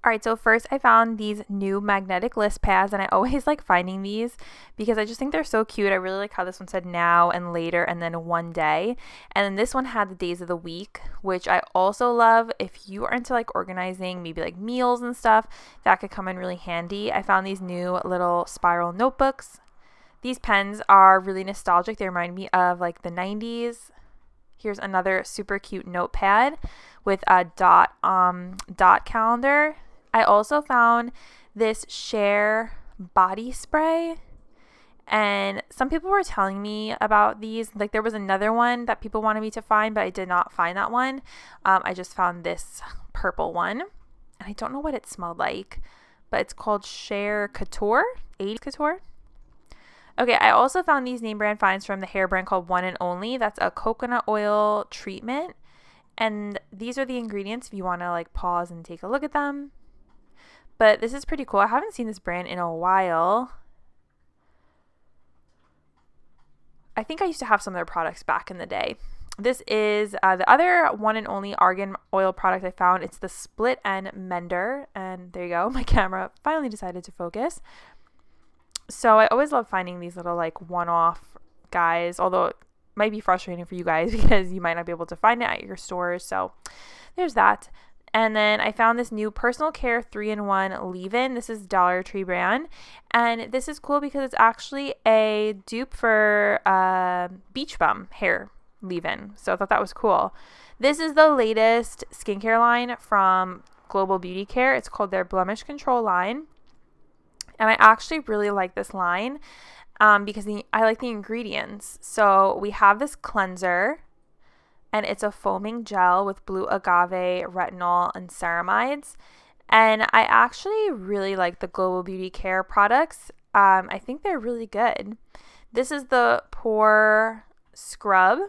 All right, so first I found these new magnetic list pads, and I always like finding these because I just think they're so cute. I really like how this one said now and later and then one day. And then this one had the days of the week, which I also love. If you are into like organizing maybe like meals and stuff, that could come in really handy. I found these new little spiral notebooks. These pens are really nostalgic. They remind me of like the 90s. Here's another super cute notepad with a dot calendar. I also found this Share body spray, and some people were telling me about these. Like there was another one that people wanted me to find, but I did not find that one. I just found this purple one, and I don't know what it smelled like, but it's called Share Couture, 80 Couture. Okay, I also found these name brand finds from the hair brand called One and Only. That's a coconut oil treatment, and these are the ingredients if you want to like pause and take a look at them. But this is pretty cool. I haven't seen this brand in a while. I think I used to have some of their products back in the day. This is the other One and Only argan oil product I found. It's the Split End Mender. And there you go. My camera finally decided to focus. So I always love finding these little like one-off guys, although it might be frustrating for you guys because you might not be able to find it at your stores. So there's that. And then I found this new personal care 3-in-1 leave-in. This is Dollar Tree brand. And this is cool because it's actually a dupe for Beach Bum hair leave-in. So I thought that was cool. This is the latest skincare line from Global Beauty Care. It's called their Blemish Control line. And I actually really like this line because I like the ingredients. So we have this cleanser, and it's a foaming gel with blue agave, retinol, and ceramides. And I actually really like the Global Beauty Care products. I think they're really good. This is the Pore Scrub.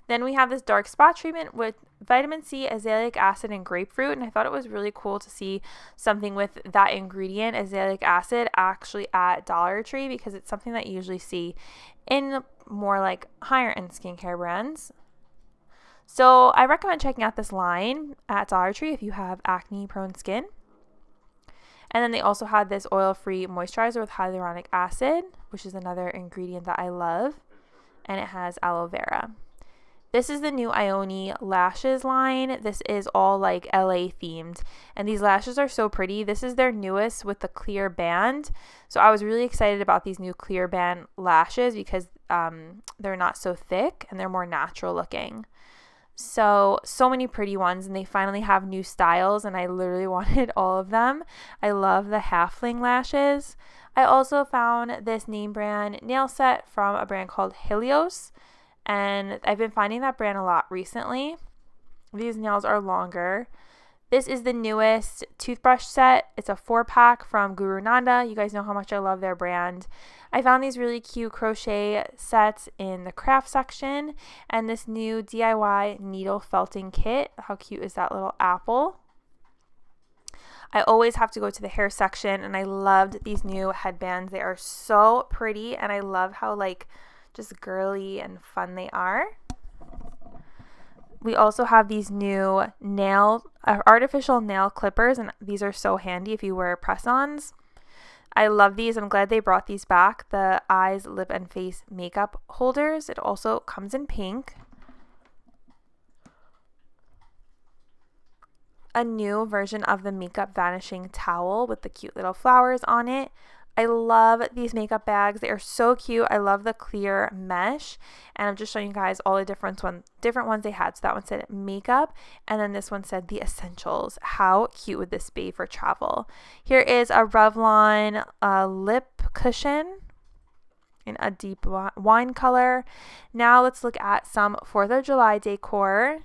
Then we have this dark spot treatment with vitamin C, azelaic acid, and grapefruit. And I thought it was really cool to see something with that ingredient, azelaic acid, actually at Dollar Tree because it's something that you usually see in more like higher end skincare brands. So I recommend checking out this line at Dollar Tree if you have acne prone skin. And then they also had this oil-free moisturizer with hyaluronic acid, which is another ingredient that I love. And it has aloe vera. This is the new Ioni lashes line. This is all like LA themed. And these lashes are so pretty. This is their newest with the clear band. So I was really excited about these new clear band lashes because they're not so thick and they're more natural looking. So many pretty ones, and they finally have new styles, and I literally wanted all of them. I love the halfling lashes. I also found this name brand nail set from a brand called Helios, and I've been finding that brand a lot recently. These nails are longer. This is the newest toothbrush set. It's a 4-pack from Guru Nanda. You guys know how much I love their brand. I found these really cute crochet sets in the craft section, and this new DIY needle felting kit. How cute is that little apple? I always have to go to the hair section, and I loved these new headbands. They are so pretty, and I love how like just girly and fun they are. We also have these new artificial nail clippers, and these are so handy if you wear press-ons. I love these. I'm glad they brought these back. The eyes, lip, and face makeup holders. It also comes in pink. A new version of the makeup vanishing towel with the cute little flowers on it. I love these makeup bags. They are so cute. I love the clear mesh, and I'm just showing you guys all the different ones they had. So that one said makeup, and then this one said the essentials. How cute would this be for travel? Here is a Revlon lip cushion in a deep wine color. Now let's look at some 4th of July decor.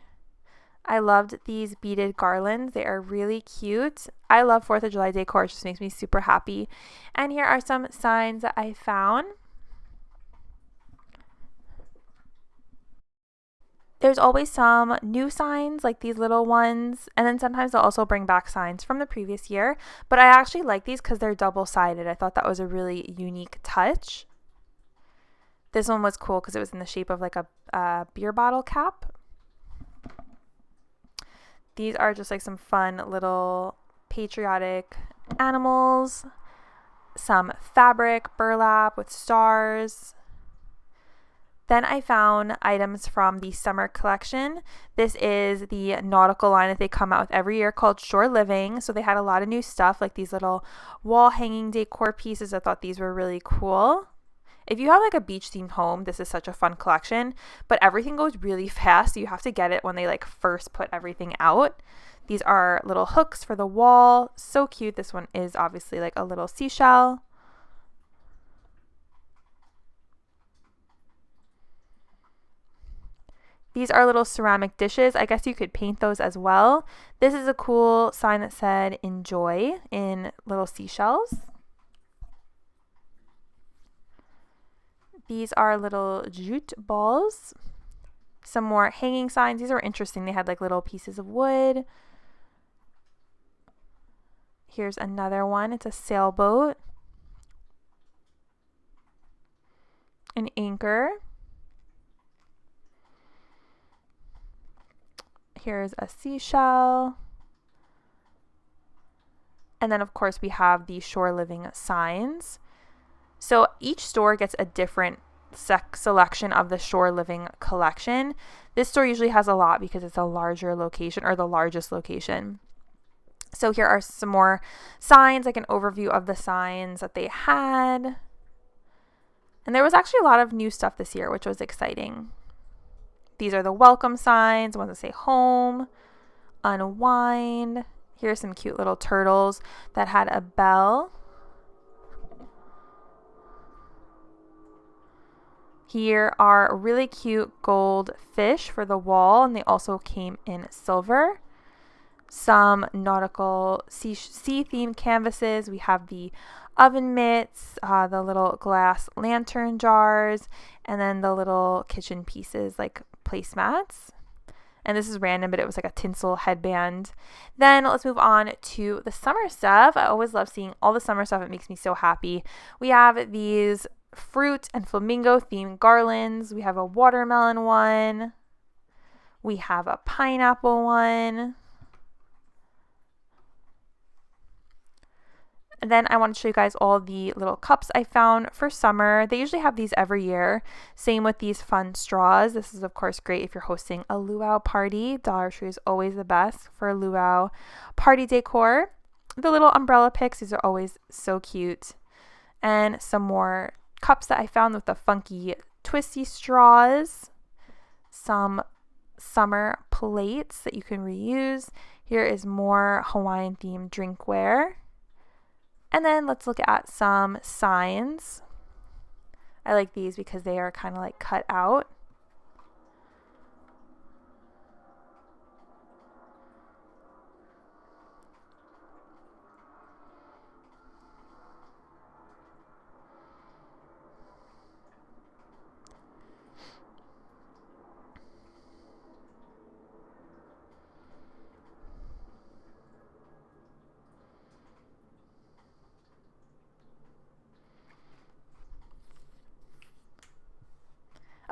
I loved these beaded garlands. They are really cute. I love 4th of July decor. It just makes me super happy. And here are some signs that I found. There's always some new signs like these little ones, and then sometimes they'll also bring back signs from the previous year. But I actually like these because they're double-sided. I thought that was a really unique touch. This one was cool because it was in the shape of like a beer bottle cap. These are just like some fun little patriotic animals, some fabric burlap with stars. Then I found items from the summer collection. This is the nautical line that they come out with every year called Shore Living. So they had a lot of new stuff like these little wall hanging decor pieces. I thought these were really cool. If you have like a beach themed home, this is such a fun collection, but everything goes really fast. So you have to get it when they like first put everything out. These are little hooks for the wall. So cute. This one is obviously like a little seashell. These are little ceramic dishes. I guess you could paint those as well. This is a cool sign that said enjoy in little seashells. These are little jute balls. Some more hanging signs. These are interesting. They had like little pieces of wood. Here's another one. It's a sailboat. An anchor. Here's a seashell. And then, of course, we have the Shore Living signs. So each store gets a different selection of the Shore Living collection. This store usually has a lot because it's a larger location or the largest location. So here are some more signs, like an overview of the signs that they had. And there was actually a lot of new stuff this year, which was exciting. These are the welcome signs, ones that say home, unwind. Here's some cute little turtles that had a bell. Here are really cute gold fish for the wall, and they also came in silver. Some nautical sea-themed canvases. We have the oven mitts, the little glass lantern jars, and then the little kitchen pieces like placemats. And this is random, but it was like a tinsel headband. Then let's move on to the summer stuff. I always love seeing all the summer stuff. It makes me so happy. We have these fruit and flamingo themed garlands. We have a watermelon one. We have a pineapple one. And then I want to show you guys all the little cups I found for summer. They usually have these every year. Same with these fun straws. This is, of course, great if you're hosting a luau party. Dollar Tree is always the best for luau party decor. The little umbrella picks, these are always so cute. And some more cups that I found with the funky twisty straws. Some summer plates that you can reuse. Here is more Hawaiian themed drinkware. And then let's look at some signs. I like these because they are kind of like cut out.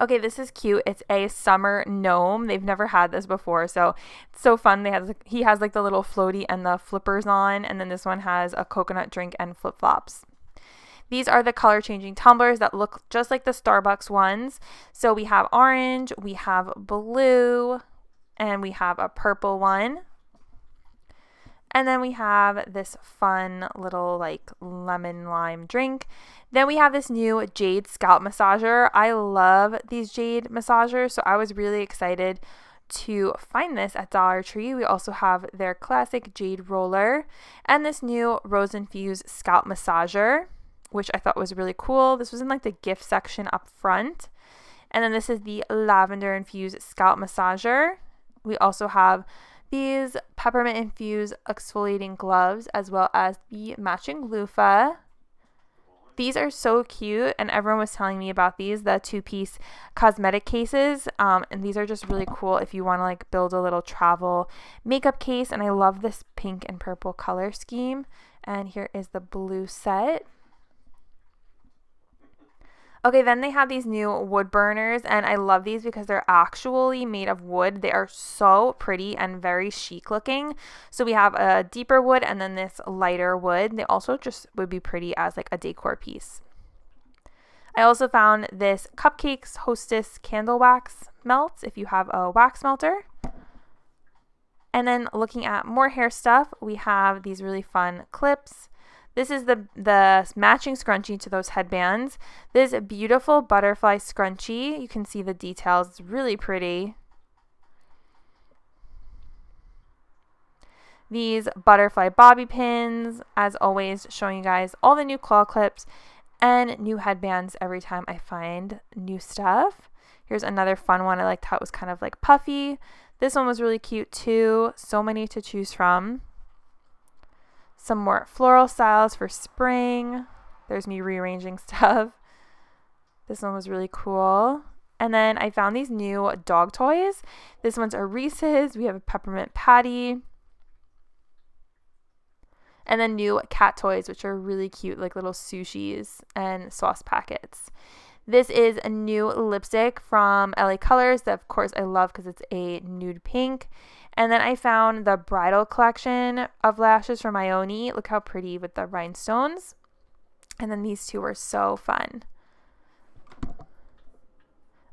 Okay, this is cute. It's a summer gnome. They've never had this before, so it's so fun. He has like the little floaty and the flippers on, and then this one has a coconut drink and flip-flops. These are the color changing tumblers that look just like the Starbucks ones. So we have orange, we have blue, and we have a purple one. And then we have this fun little like lemon lime drink. Then we have this new jade scalp massager. I love these jade massagers, so I was really excited to find this at Dollar Tree. We also have their classic jade roller and this new rose infused scalp massager, which I thought was really cool. This was in like the gift section up front. And then this is the lavender infused scalp massager. We also have these peppermint infused exfoliating gloves as well as the matching loofah. These are so cute, and everyone was telling me about these, the 2-piece cosmetic cases, and these are just really cool if you want to like build a little travel makeup case. And I love this pink and purple color scheme. And here is the blue set. Okay, then they have these new wood burners, and I love these because they're actually made of wood. They are so pretty and very chic looking. So we have a deeper wood and then this lighter wood. They also just would be pretty as like a decor piece. I also found this Cupcakes Hostess candle wax melt if you have a wax melter. And then looking at more hair stuff, we have these really fun clips. This is the matching scrunchie to those headbands. This beautiful butterfly scrunchie. You can see the details. It's really pretty. These butterfly bobby pins, as always, showing you guys all the new claw clips and new headbands every time I find new stuff. Here's another fun one. I liked how it was kind of like puffy. This one was really cute too. So many to choose from. Some more floral styles for spring. There's me rearranging stuff. This one was really cool. And then I found these new dog toys. This one's a Reese's. We have a peppermint patty. And then new cat toys, which are really cute, like little sushis and sauce packets. This is a new lipstick from LA Colors that, of course, I love because it's a nude pink. And then I found the bridal collection of lashes from Ione. Look how pretty with the rhinestones. And then these two were so fun.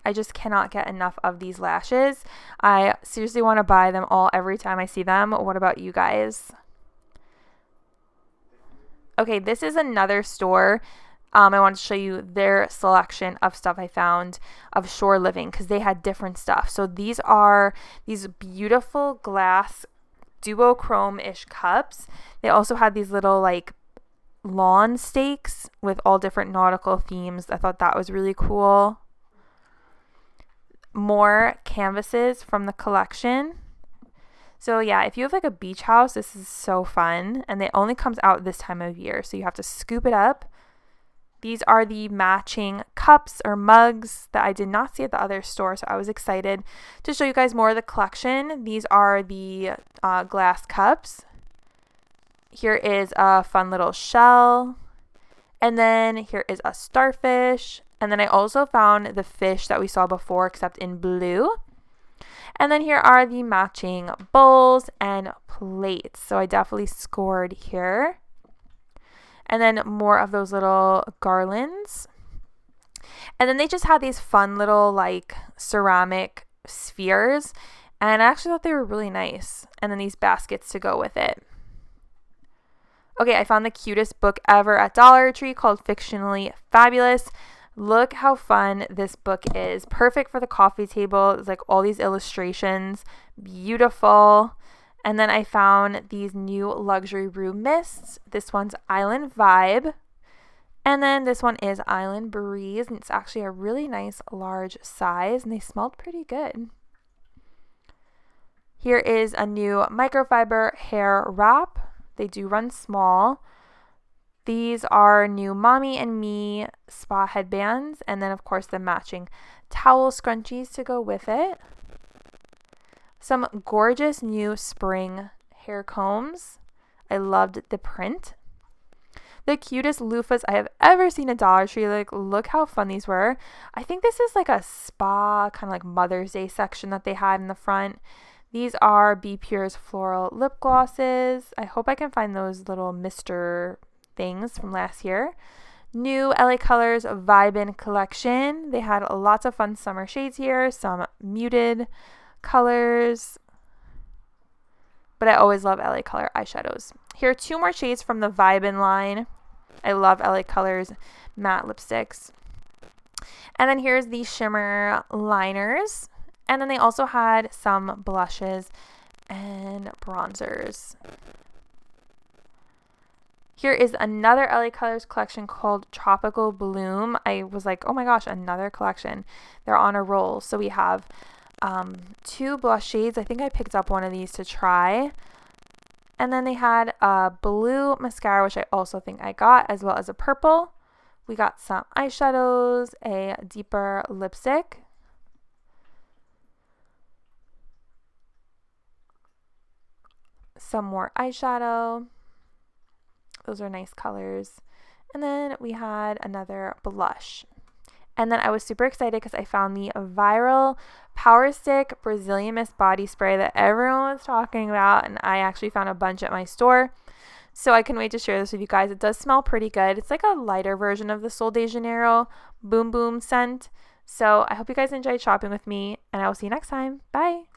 I just cannot get enough of these lashes. I seriously want to buy them all every time I see them. What about you guys? Okay, this is another store. I wanted to show you their selection of stuff I found of Shore Living because they had different stuff. So these are these beautiful glass duochrome-ish cups. They also had these little like lawn stakes with all different nautical themes. I thought that was really cool. More canvases from the collection. So yeah, if you have like a beach house, this is so fun. And it only comes out this time of year, so you have to scoop it up. These are the matching cups or mugs that I did not see at the other store, so I was excited to show you guys more of the collection. These are the glass cups. Here is a fun little shell. And then here is a starfish. And then I also found the fish that we saw before, except in blue. And then here are the matching bowls and plates. So I definitely scored here. And then more of those little garlands. And then they just had these fun little like ceramic spheres. And I actually thought they were really nice. And then these baskets to go with it. Okay, I found the cutest book ever at Dollar Tree called Fictionally Fabulous. Look how fun this book is. Perfect for the coffee table. It's like all these illustrations. Beautiful. And then I found these new luxury room mists. This one's Island Vibe. And then this one is Island Breeze. And it's actually a really nice large size. And they smelled pretty good. Here is a new microfiber hair wrap. They do run small. These are new Mommy and Me spa headbands. And then, of course, the matching towel scrunchies to go with it. Some gorgeous new spring hair combs. I loved the print. The cutest loofahs I have ever seen at Dollar Tree. Like, look how fun these were. I think this is like a spa, kind of like Mother's Day section that they had in the front. These are Be Pure's floral lip glosses. I hope I can find those little Mr. things from last year. New LA Colors Vibin collection. They had lots of fun summer shades here. Some muted colors, but I always love LA Color eyeshadows. Here are two more shades from the Vibin line. I love LA Colors matte lipsticks. And then here's the shimmer liners. And then they also had some blushes and bronzers. Here is another LA Colors collection called Tropical Bloom. I was like, oh my gosh, another collection. They're on a roll. So we have two blush shades. I think I picked up one of these to try. And then they had a blue mascara, which I also think I got, as well as a purple. We got some eyeshadows, a deeper lipstick. Some more eyeshadow. Those are nice colors. And then we had another blush. And then I was super excited because I found the viral Power Stick Brazilian Mist body spray that everyone was talking about, and I actually found a bunch at my store. So I can wait to share this with you guys. It does smell pretty good. It's like a lighter version of the Sol de Janeiro Boom Boom scent. So I hope you guys enjoyed shopping with me, and I will see you next time. Bye!